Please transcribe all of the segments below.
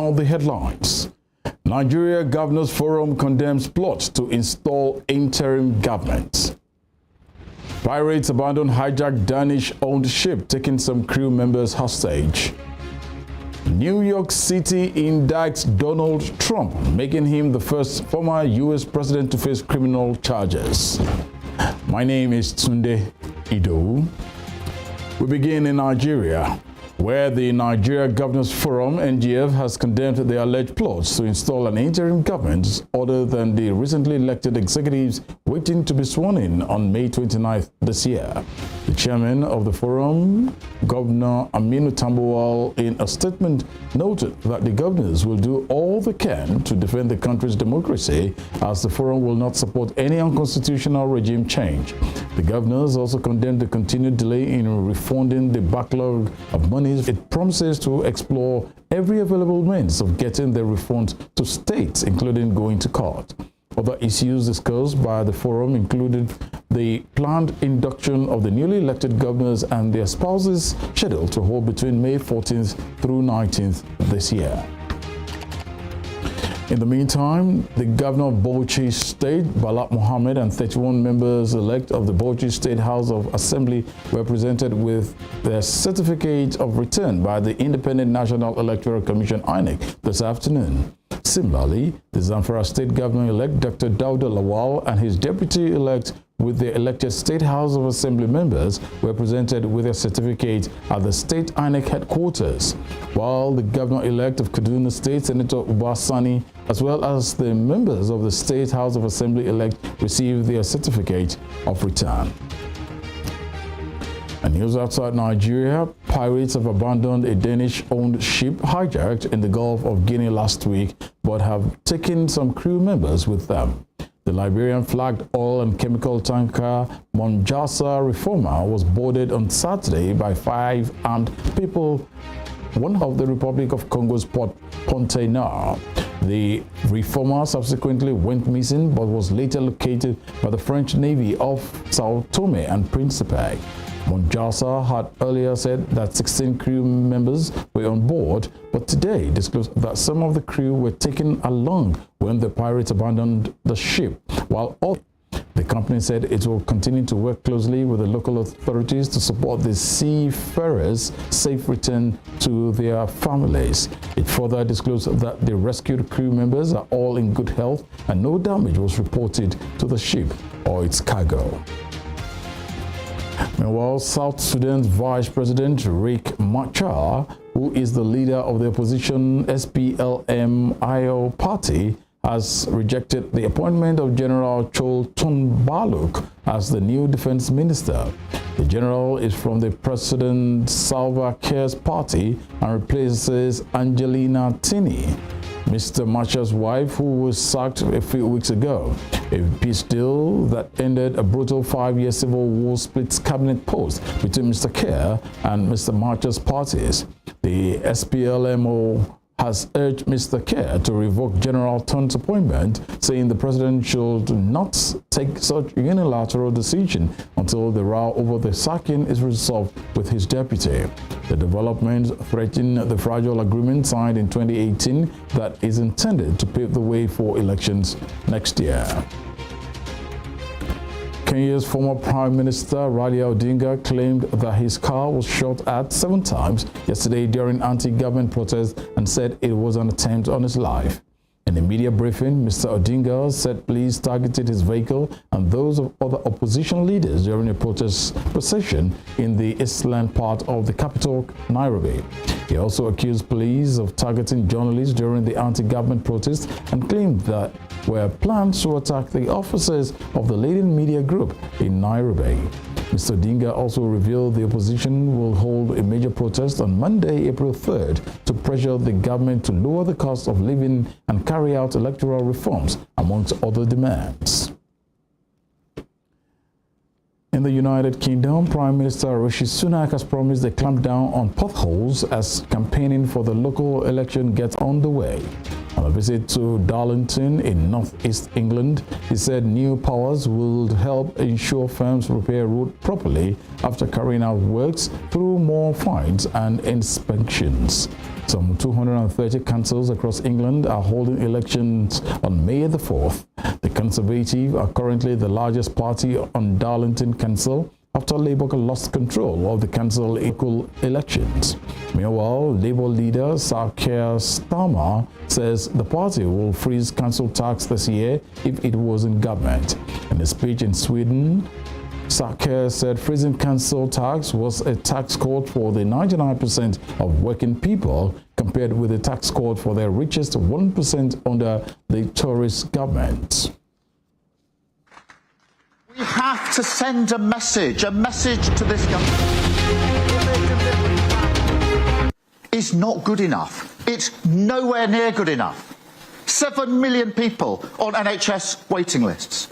Now the headlines. Nigeria Governors Forum condemns plot to install interim government. Pirates abandon hijacked Danish-owned ship, taking some crew members hostage. New York City indicts Donald Trump, making him the first former U.S. president to face criminal charges. My name is Tunde Ido. We begin in Nigeria, where the Nigeria Governors Forum, NGF, has condemned the alleged plots to install an interim government other than the recently elected executives waiting to be sworn in on May 29th this year. The chairman of the forum, Governor Aminu Tambuwal, in a statement noted that the governors will do all they can to defend the country's democracy, as the forum will not support any unconstitutional regime change. The governors also condemned the continued delay in refunding the backlog of monies. It promises to explore every available means of getting the refund to states, including going to court. Other issues discussed by the forum included the planned induction of the newly elected governors and their spouses, scheduled to hold between May 14th through 19th this year. In the meantime, the governor of Bauchi State, Bala Mohammed, and 31 members-elect of the Bauchi State House of Assembly were presented with their certificate of return by the Independent National Electoral Commission, INEC, this afternoon. Similarly, the Zamfara State Governor-elect, Dr. Dauda Lawal, and his deputy-elect with the elected State House of Assembly members were presented with their certificate at the state INEC headquarters, while the Governor-elect of Kaduna State, Senator Uba Sani, as well as the members of the State House of Assembly-elect received their certificate of return. And news outside Nigeria, pirates have abandoned a Danish-owned ship hijacked in the Gulf of Guinea last week, but have taken some crew members with them. The Liberian-flagged oil and chemical tanker Monjasa Reformer was boarded on Saturday by 5 armed people, one of the Republic of Congo's Port Ponte Nord. The Reformer subsequently went missing, but was later located by the French Navy off Sao Tome and Principe. Monjasa had earlier said that 16 crew members were on board, but today disclosed that some of the crew were taken along when the pirates abandoned the ship, while the company said it will continue to work closely with the local authorities to support the seafarers' safe return to their families. It further disclosed that the rescued crew members are all in good health and no damage was reported to the ship or its cargo. Meanwhile, South Sudan's Vice President Riek Machar, who is the leader of the opposition SPLM-IO party, has rejected the appointment of General Chol Tonbaluk as the new defense minister. The general is from the President Salva Kiir's party and replaces Angelina Tini, Mr. Machar's wife, who was sacked a few weeks ago. A peace deal that ended a brutal 5-year civil war splits cabinet post between Mr. Kiir and Mr. Machar's parties. The SPLMO has urged Mr. Kiir to revoke General Ton's appointment, saying the president should not take such unilateral decision until the row over the sacking is resolved with his deputy. The developments threaten the fragile agreement signed in 2018 that is intended to pave the way for elections next year. Kenya's former Prime Minister Raila Odinga claimed that his car was shot at 7 times yesterday during anti-government protests and said it was an attempt on his life. In a media briefing, Mr. Odinga said police targeted his vehicle and those of other opposition leaders during a protest procession in the eastland part of the capital, Nairobi. He also accused police of targeting journalists during the anti-government protests and claimed that were plans to attack the offices of the leading media group in Nairobi. Mr. Odinga also revealed the opposition will hold a major protest on Monday, April 3rd, to pressure the government to lower the cost of living and carry out electoral reforms, amongst other demands. In the United Kingdom, Prime Minister Rishi Sunak has promised a clampdown on potholes as campaigning for the local election gets underway. On a visit to Darlington in northeast England, he said new powers will help ensure firms repair roads properly after carrying out works through more fines and inspections. Some 230 councils across England are holding elections on May the 4th. The Conservative are currently the largest party on Darlington Council after Labour lost control of the council elections. Meanwhile, Labour leader Sir Keir Starmer says the party will freeze council tax this year if it was in government. In a speech in Sweden, Sir Keir said freezing council tax was a tax code for the 99% of working people compared with the tax code for the richest 1% under the Tories government. We have to send a message to this government. It's not good enough. It's nowhere near good enough. 7 million people on NHS waiting lists.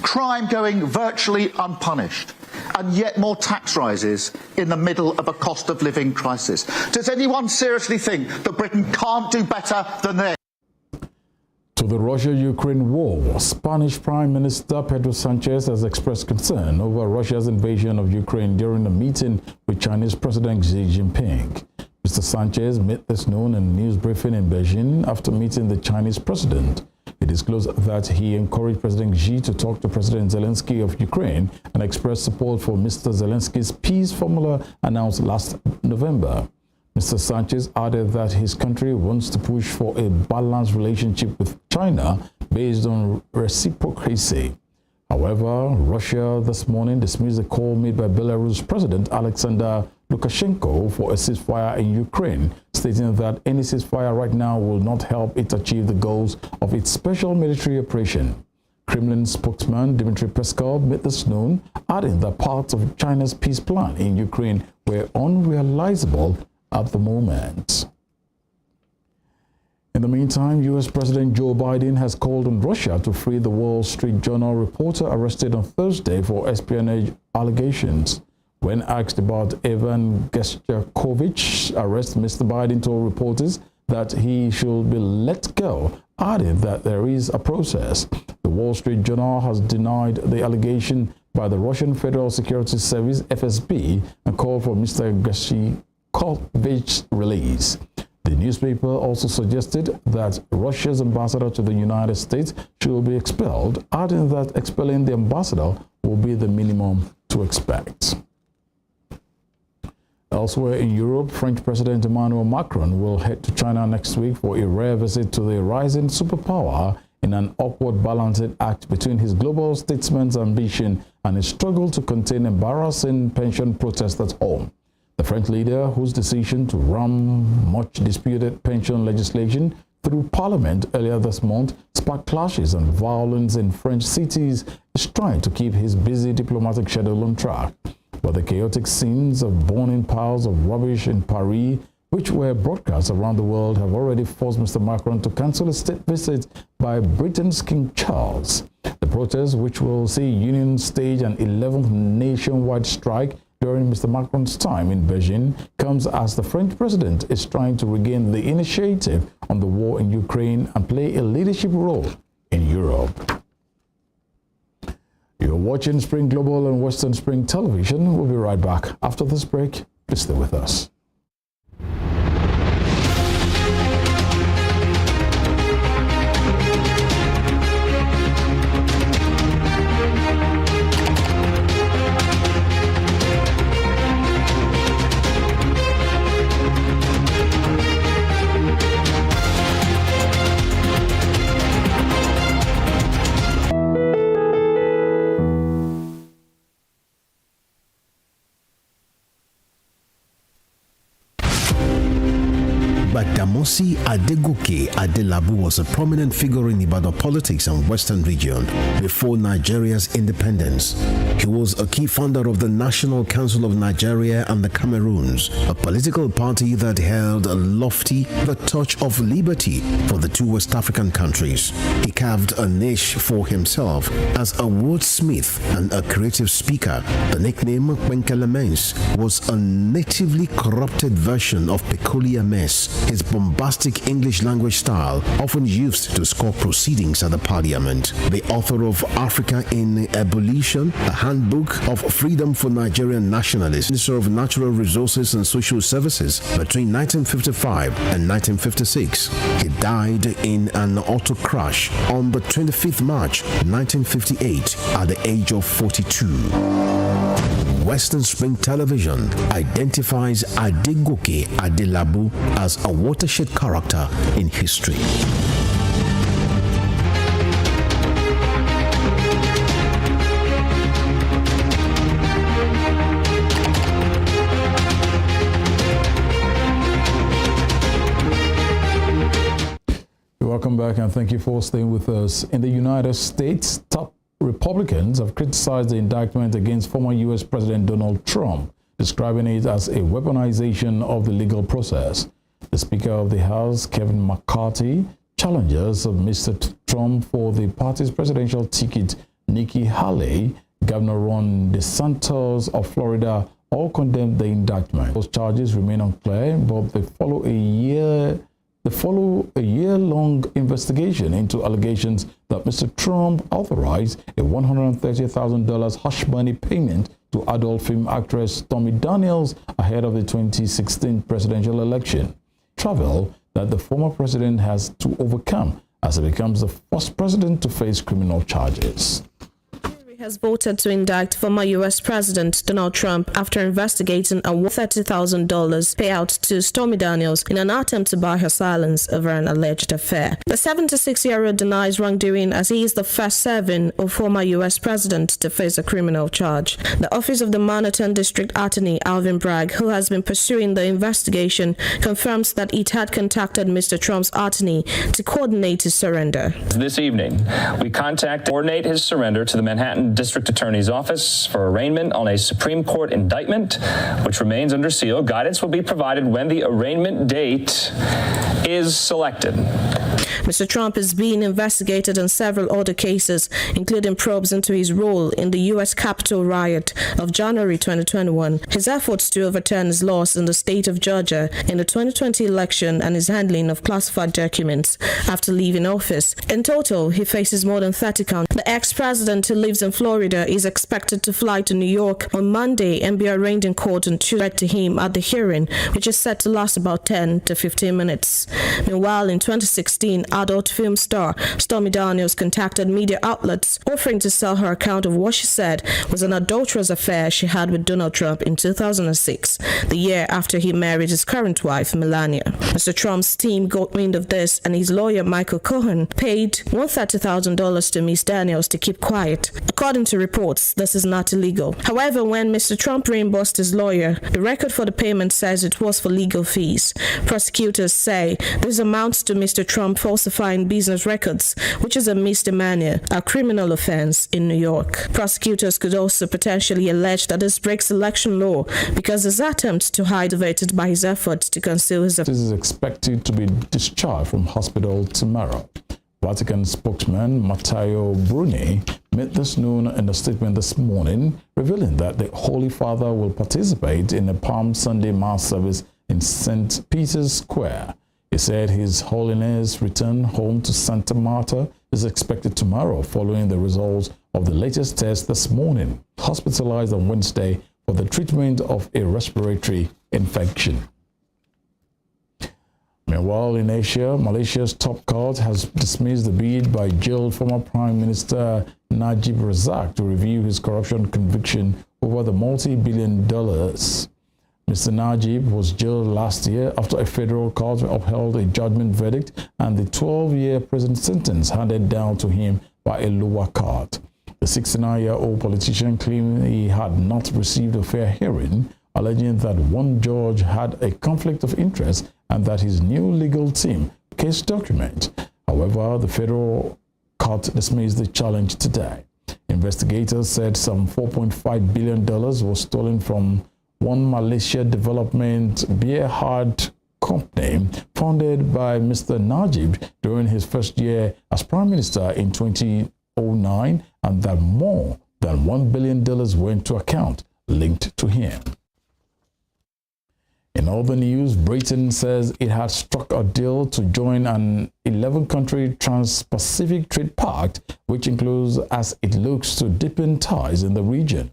Crime going virtually unpunished. And yet more tax rises in the middle of a cost of living crisis. Does anyone seriously think that Britain can't do better than this? To the Russia-Ukraine war, Spanish Prime Minister Pedro Sanchez has expressed concern over Russia's invasion of Ukraine during a meeting with Chinese President Xi Jinping. Mr. Sanchez made this known in a news briefing in Beijing after meeting the Chinese president. He disclosed that he encouraged President Xi to talk to President Zelensky of Ukraine and express support for Mr. Zelensky's peace formula announced last November. Mr. Sanchez added that his country wants to push for a balanced relationship with China based on reciprocity. However, Russia this morning dismissed the call made by Belarus President Alexander Lukashenko for a ceasefire in Ukraine, stating that any ceasefire right now will not help it achieve the goals of its special military operation. Kremlin spokesman Dmitry Peskov made this known, adding that parts of China's peace plan in Ukraine were unrealizable at the moment. In the meantime, U.S. President Joe Biden has called on Russia to free the Wall Street Journal reporter arrested on Thursday for espionage allegations. When asked about Evan Gershkovic's arrest, Mr. Biden told reporters that he should be let go, adding that there is a process. The Wall Street Journal has denied the allegation by the Russian Federal Security Service, FSB, and called for Mr. Gershkovic's release. The newspaper also suggested that Russia's ambassador to the United States should be expelled, adding that expelling the ambassador will be the minimum to expect. Elsewhere in Europe, French President Emmanuel Macron will head to China next week for a rare visit to the rising superpower in an upward balancing act between his global statesman's ambition and his struggle to contain embarrassing pension protests at home. The French leader, whose decision to ram much disputed pension legislation through Parliament earlier this month sparked clashes and violence in French cities, is trying to keep his busy diplomatic schedule on track. But the chaotic scenes of burning piles of rubbish in Paris, which were broadcast around the world, have already forced Mr. Macron to cancel a state visit by Britain's King Charles. The protest, which will see unions stage an 11th nationwide strike during Mr. Macron's time in Beijing, comes as the French president is trying to regain the initiative on the war in Ukraine and play a leadership role in Europe. You're watching Spring Global and Western Spring Television. We'll be right back after this break. Please stay with us. Badamasi Adegoke Adelabu was a prominent figure in Ibadan politics and Western region before Nigeria's independence. He was a key founder of the National Council of Nigeria and the Cameroons, a political party that held a lofty the touch of liberty for the two West African countries. He carved a niche for himself as a wordsmith and a creative speaker. The nickname Kwenkelemens was a natively corrupted version of Peculiar Mess. His bombastic English language style often used to score proceedings at the parliament. The author of Africa in Ebullition, a handbook of freedom for Nigerian nationalists, Minister of Natural Resources and Social Services between 1955 and 1956. He died in an auto crash on the 25th March 1958 at the age of 42. Western Spring Television identifies Adegoke Adelabu as a watershed character in history. Welcome back and thank you for staying with us. In the United States, top Republicans have criticized the indictment against former U.S. President Donald Trump, describing it as a weaponization of the legal process. The Speaker of the House, Kevin McCarthy, challengers of Mr. Trump for the party's presidential ticket, Nikki Haley, Governor Ron DeSantis of Florida, all condemned the indictment. Those charges remain unclear, but they follow a year-long investigation into allegations that Mr. Trump authorized a $130,000 hush money payment to adult film actress Stormy Daniels ahead of the 2016 presidential election. Travel that the former president has to overcome as he becomes the first president to face criminal charges. Has voted to indict former U.S. President Donald Trump after investigating a $30,000 payout to Stormy Daniels in an attempt to buy her silence over an alleged affair. The 76-year-old denies wrongdoing as he is the first serving of former U.S. President to face a criminal charge. The office of the Manhattan District Attorney Alvin Bragg, who has been pursuing the investigation, confirms that it had contacted Mr. Trump's attorney to coordinate his surrender. This evening, we coordinate his surrender to the Manhattan District Attorney's Office for arraignment on a Supreme Court indictment, which remains under seal. Guidance will be provided when the arraignment date is selected. Mr. Trump is being investigated in several other cases, including probes into his role in the U.S. Capitol riot of January 2021, his efforts to overturn his loss in the state of Georgia in the 2020 election, and his handling of classified documents after leaving office. In total, he faces more than 30 counts. The ex-president, who lives in Florida, is expected to fly to New York on Monday and be arraigned in court on Tuesday to him at the hearing, which is set to last about 10 to 15 minutes. Meanwhile, in 2016, adult film star Stormy Daniels contacted media outlets offering to sell her account of what she said was an adulterous affair she had with Donald Trump in 2006, the year after he married his current wife, Melania. Mr. Trump's team got wind of this, and his lawyer, Michael Cohen, paid $130,000 to Ms. Daniels to keep quiet. According to reports, this is not illegal. However, when Mr. Trump reimbursed his lawyer, the record for the payment says it was for legal fees. Prosecutors say this amounts to Mr. Trump falsifying business records, which is a misdemeanor, a criminal offense in New York. Prosecutors could also potentially allege that this breaks election law because his attempt to hide voted by his efforts to conceal his This is expected to be discharged from hospital tomorrow. Vatican spokesman Matteo Bruni made this known in a statement this morning, revealing that the Holy Father will participate in a Palm Sunday Mass service in St. Peter's Square. He said His Holiness' return home to Santa Marta is expected tomorrow following the results of the latest test this morning. Hospitalized on Wednesday for the treatment of a respiratory infection. Meanwhile, in Asia, Malaysia's top court has dismissed the bid by jailed former Prime Minister Najib Razak to review his corruption conviction over the multi-billion dollars. Mr. Najib was jailed last year after a federal court upheld a judgment verdict and the 12-year prison sentence handed down to him by a lower court. The 69-year-old politician claimed he had not received a fair hearing, alleging that one judge had a conflict of interest and that his new legal team case document. However, the federal court dismissed the challenge today. Investigators said some $4.5 billion was stolen from One Malaysia Development Berhad company founded by Mr. Najib during his first year as Prime Minister in 2009, and that more than $1 billion went to account linked to him. In In other news, Britain says it had struck a deal to join an 11-country Trans-Pacific Trade Pact, which includes as it looks to deepen ties in the region.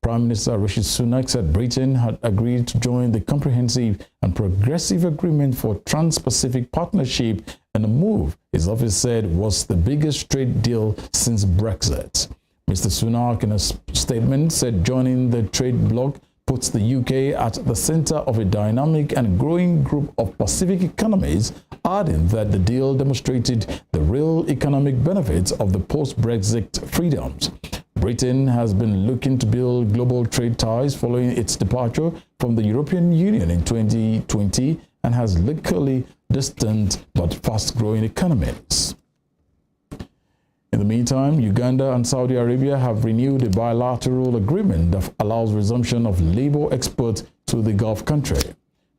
Prime Minister Rishi Sunak said Britain had agreed to join the Comprehensive and Progressive Agreement for Trans-Pacific Partnership, and a move his office said was the biggest trade deal since Brexit. Mr. Sunak, in a statement, said joining the trade bloc puts the UK at the center of a dynamic and growing group of Pacific economies, adding that the deal demonstrated the real economic benefits of the post-Brexit freedoms. Britain has been looking to build global trade ties following its departure from the European Union in 2020 and has locally distant but fast-growing economies. In the meantime, Uganda and Saudi Arabia have renewed a bilateral agreement that allows resumption of labor exports to the Gulf country.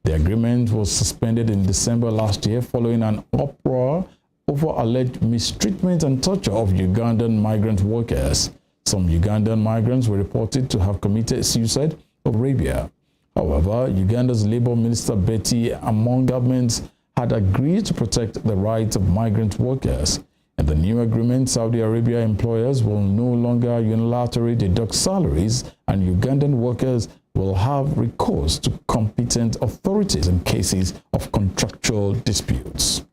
The agreement was suspended in December last year following an uproar over alleged mistreatment and torture of Ugandan migrant workers. Some Ugandan migrants were reported to have committed suicide in Arabia. However, Uganda's Labour Minister Betty Among governments had agreed to protect the rights of migrant workers. In the new agreement, Saudi Arabia employers will no longer unilaterally deduct salaries, and Ugandan workers will have recourse to competent authorities in cases of contractual disputes.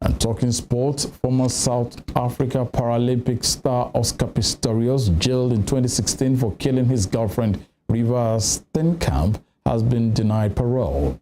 And talking sports, former South Africa Paralympic star Oscar Pistorius, jailed in 2016 for killing his girlfriend Riva Steenkamp, has been denied parole.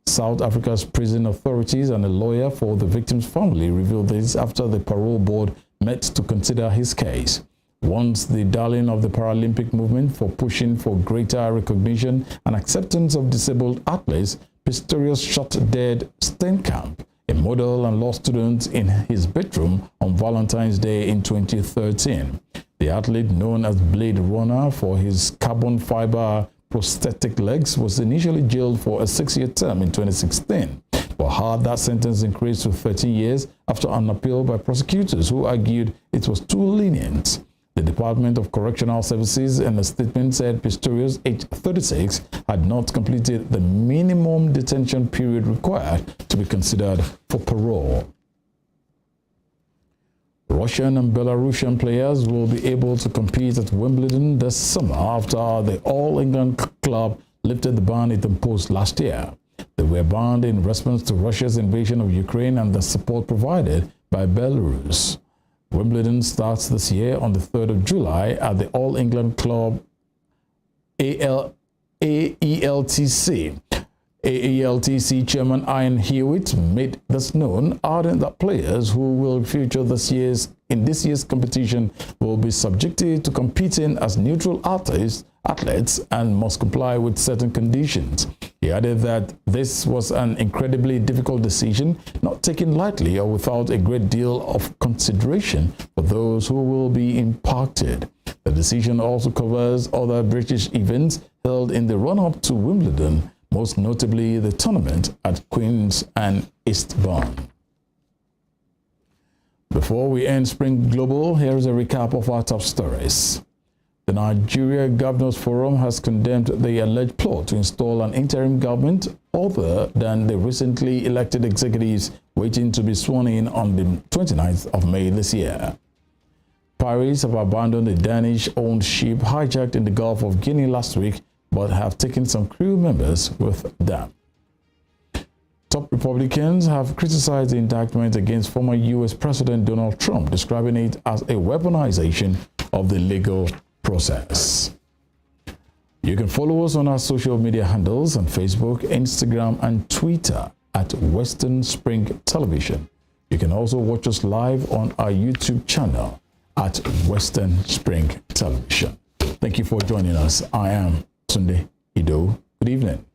South Africa's prison authorities and a lawyer for the victim's family revealed this after the parole board met to consider his case. Once the darling of the Paralympic movement for pushing for greater recognition and acceptance of disabled athletes, Pistorius shot dead Steenkamp, a model and law student, in his bedroom on Valentine's Day in 2013. The athlete, known as Blade Runner for his carbon fiber prosthetic legs, was initially jailed for a 6-year term in 2016, but had that sentence increased to 13 years after an appeal by prosecutors who argued it was too lenient. The Department of Correctional Services in a statement said Pistorius, aged 36, had not completed the minimum detention period required to be considered for parole. Russian and Belarusian players will be able to compete at Wimbledon this summer after the All England club lifted the ban it imposed last year. They were banned in response to Russia's invasion of Ukraine and the support provided by Belarus. Wimbledon starts this year on the 3rd of July at the All England Club AELTC. AELTC Chairman Ian Hewitt made this known, adding that players who will feature in this year's competition will be subjected to competing as neutral athletes and must comply with certain conditions. He added that this was an incredibly difficult decision, not taken lightly or without a great deal of consideration for those who will be impacted. The decision also covers other British events held in the run-up to Wimbledon, most notably the tournament at Queen's and Eastbourne. Before we end Spring Global, here is a recap of our top stories. The Nigeria Governors Forum has condemned the alleged plot to install an interim government other than the recently elected executives waiting to be sworn in on the 29th of May this year. Pirates have abandoned a Danish-owned ship hijacked in the Gulf of Guinea last week, but have taken some crew members with them. Top Republicans have criticized the indictment against former U.S. President Donald Trump, describing it as a weaponization of the legal process. You can follow us on our social media handles on Facebook, Instagram, and Twitter at Western Spring Television. You can also watch us live on our YouTube channel at Western Spring Television. Thank you for joining us. I am Tunde Ido. Good evening.